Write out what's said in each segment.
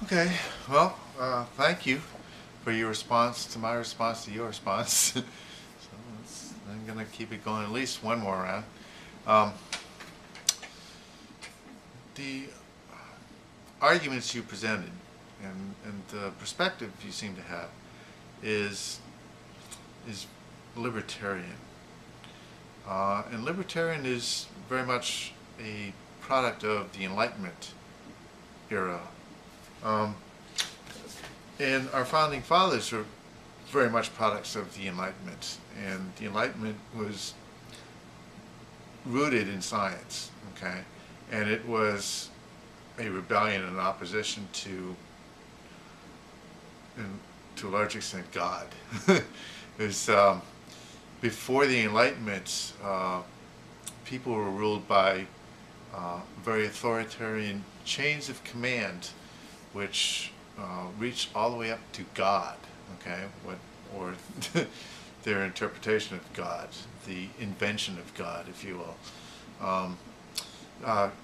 Okay, well, thank you for your response to my response to your response. So I'm going to keep it going at least one more round. Um, the arguments you presented and the perspective you seem to have is is libertarian. And libertarian is very much a product of the Enlightenment era. Um, and our founding fathers were very much products of the Enlightenment. And the Enlightenment was rooted in science, okay? And it was a rebellion and opposition and to a large extent, God. It was before the Enlightenment, people were ruled by very authoritarian chains of command, which reached all the way up to God. Okay, or their interpretation of God, the invention of God, if you will.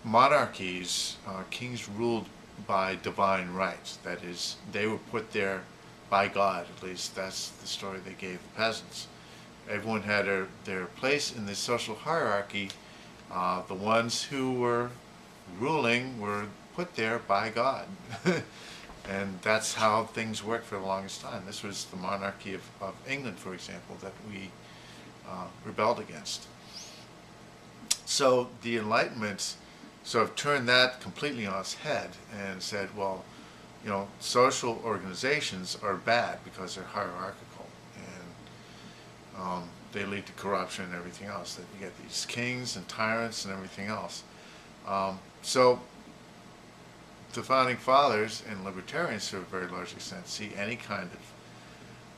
Monarchies, kings ruled by divine right. That is, they were put there by God, at least that's the story they gave the peasants. Everyone had their place in the social hierarchy. The ones who were ruling were put there by God. And that's how things worked for the longest time. This was the monarchy of England, for example, that we rebelled against. So the Enlightenment sort of turned that completely on its head and said, well, social organizations are bad because they're hierarchical and they lead to corruption and everything else. That you get these kings and tyrants and everything else. So the founding fathers and libertarians, to a very large extent, see any kind of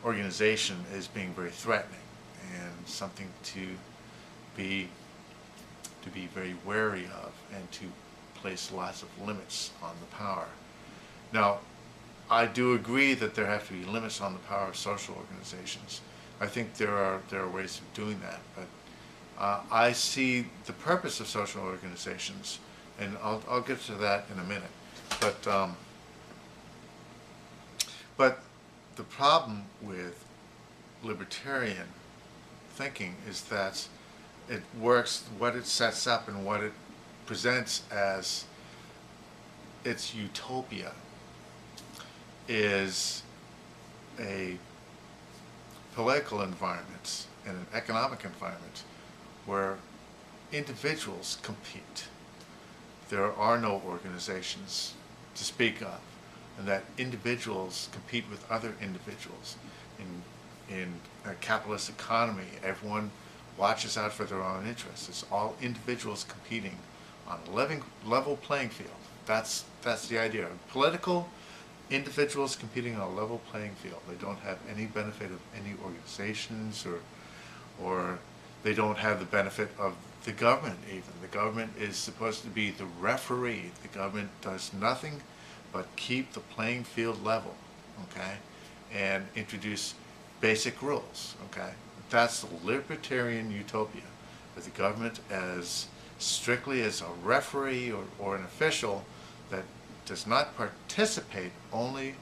organization as being very threatening and something to be very wary of and to place lots of limits on the power. Now, I do agree that there have to be limits on the power of social organizations. I think there are ways of doing that, but I see the purpose of social organizations, and I'll get to that in a minute. But the problem with libertarian thinking is that it works, what it sets up and what it presents as its utopia is a political environment and an economic environment where individuals compete. There are no organizations to speak of, and that individuals compete with other individuals. In a capitalist economy, everyone watches out for their own interests. It's all individuals competing on a level playing field. That's the idea. Political individuals competing on a level playing field. They don't have any benefit of any organizations, or they don't have the benefit of the government even. The government is supposed to be the referee. The government does nothing but keep the playing field level, okay, and introduce basic rules, okay. That's the libertarian utopia, with the government as strictly as a referee or an official that does not participate, only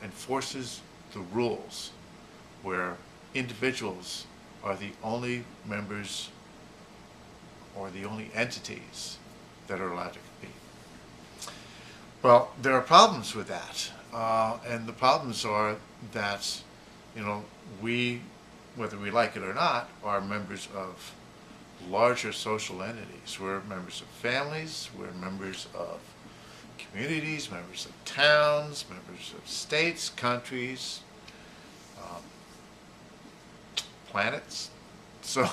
enforces the rules, where individuals are the only members or the only entities that are allowed to compete. Well, there are problems with that, and the problems are that, we, whether we like it or not, are members of larger social entities. We're members of families, we're members of communities, members of towns, members of states, countries, planets. So,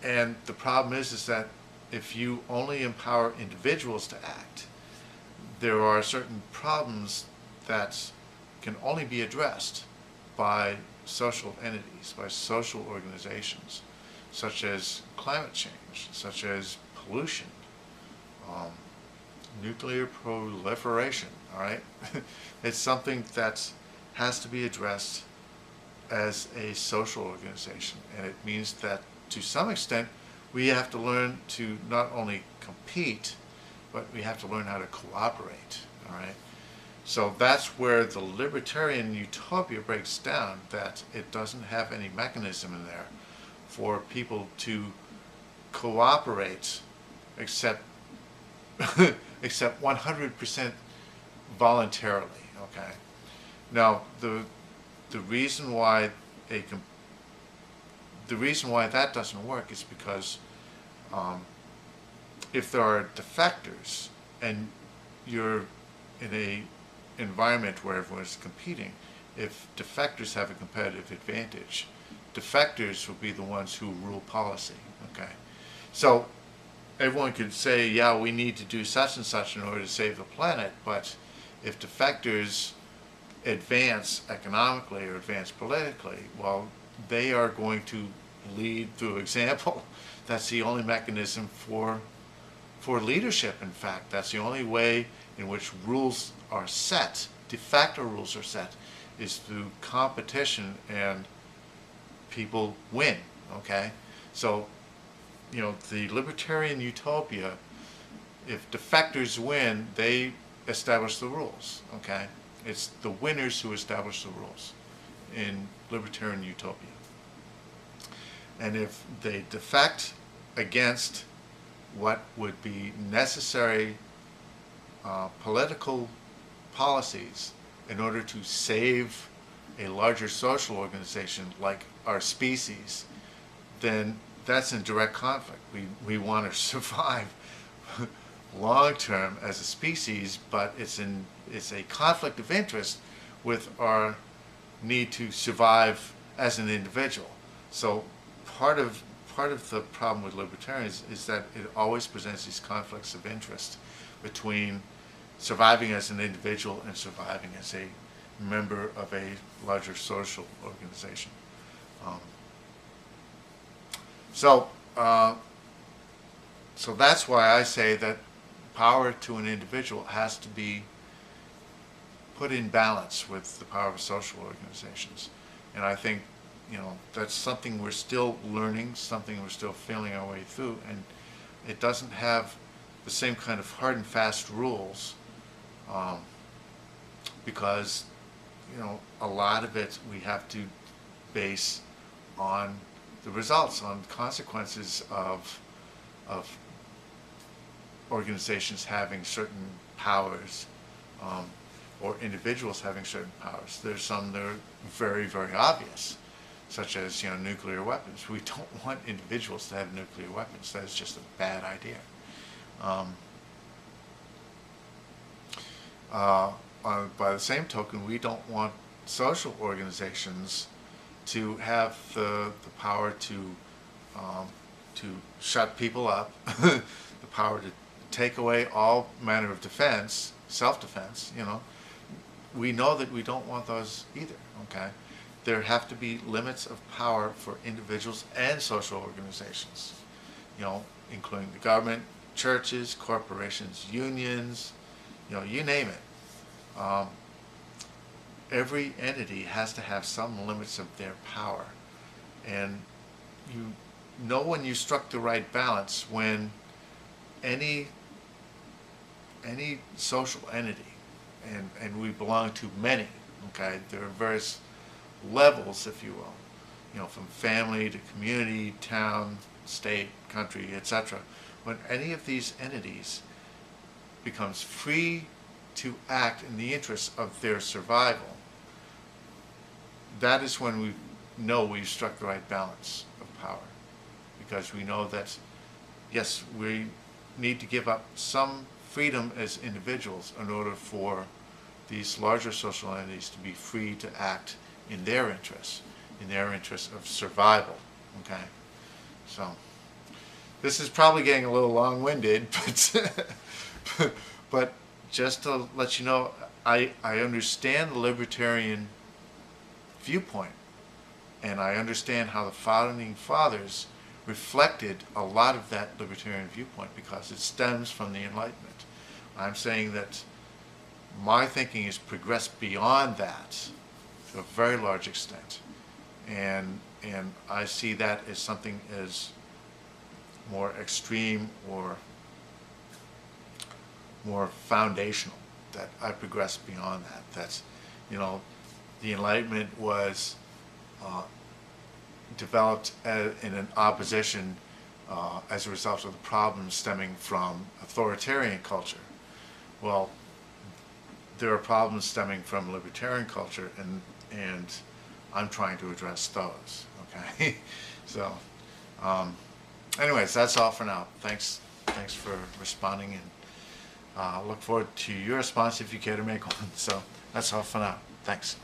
and the problem is that if you only empower individuals to act, there are certain problems that can only be addressed by social entities, by social organizations, such as climate change, such as pollution, nuclear proliferation, all right? It's something that has to be addressed as a social organization, and it means that to some extent we have to learn to not only compete, but we have to learn how to cooperate, all right? So that's where the libertarian utopia breaks down, that it doesn't have any mechanism in there for people to cooperate except except 100% voluntarily, okay? Now, the reason why the reason why that doesn't work is because if there are defectors and you're in a environment where everyone's competing, if defectors have a competitive advantage, defectors will be the ones who rule policy, okay? So everyone could say, yeah, we need to do such and such in order to save the planet, but if defectors advance economically or advance politically, well, they are going to lead through example. That's the only mechanism for leadership, in fact. That's the only way in which rules are set, de facto rules are set, is through competition, and people win, okay? So, you know, the libertarian utopia, if defectors win, they establish the rules, okay? It's the winners who establish the rules in libertarian utopia. And if they defect against what would be necessary political policies in order to save a larger social organization like our species, then that's in direct conflict. We want to survive long term as a species, but it's a conflict of interest with our need to survive as an individual. So part of the problem with libertarians is that it always presents these conflicts of interest between surviving as an individual and surviving as a member of a larger social organization. So that's why I say that power to an individual has to be put in balance with the power of social organizations. And I think, you know, that's something we're still learning, something we're still feeling our way through, and it doesn't have the same kind of hard and fast rules, because, you know, a lot of it we have to base on the results, on consequences of organizations having certain powers, or individuals having certain powers. There's some that are very, very obvious, such as, you know, nuclear weapons. We don't want individuals to have nuclear weapons. That's just a bad idea. By the same token, we don't want social organizations to have the power to shut people up, the power to take away all manner of defense, self-defense, you know. We know that we don't want those either, okay? There have to be limits of power for individuals and social organizations, you know, including the government, churches, corporations, unions, you know, you name it. Every entity has to have some limits of their power. And you know when you struck the right balance when any social entity, and we belong to many, okay? There are various levels, if you will, you know, from family to community, town, state, country, etc. When any of these entities becomes free to act in the interests of their survival, that is when we know we've struck the right balance of power. Because we know that, yes, we need to give up some freedom as individuals in order for these larger social entities to be free to act in their interests of survival, okay? So, this is probably getting a little long-winded, but just to let you know, I understand the libertarian viewpoint, and I understand how the founding fathers reflected a lot of that libertarian viewpoint because it stems from the Enlightenment. I'm saying that my thinking has progressed beyond that to a very large extent, and I see that as something as more extreme or more foundational, that I progressed beyond that. That's, you know, the Enlightenment was developed in an opposition as a result of the problems stemming from authoritarian culture. Well, there are problems stemming from libertarian culture, and I'm trying to address those. Okay, so anyways, that's all for now. Thanks for responding, and look forward to your response if you care to make one. So that's all for now. Thanks.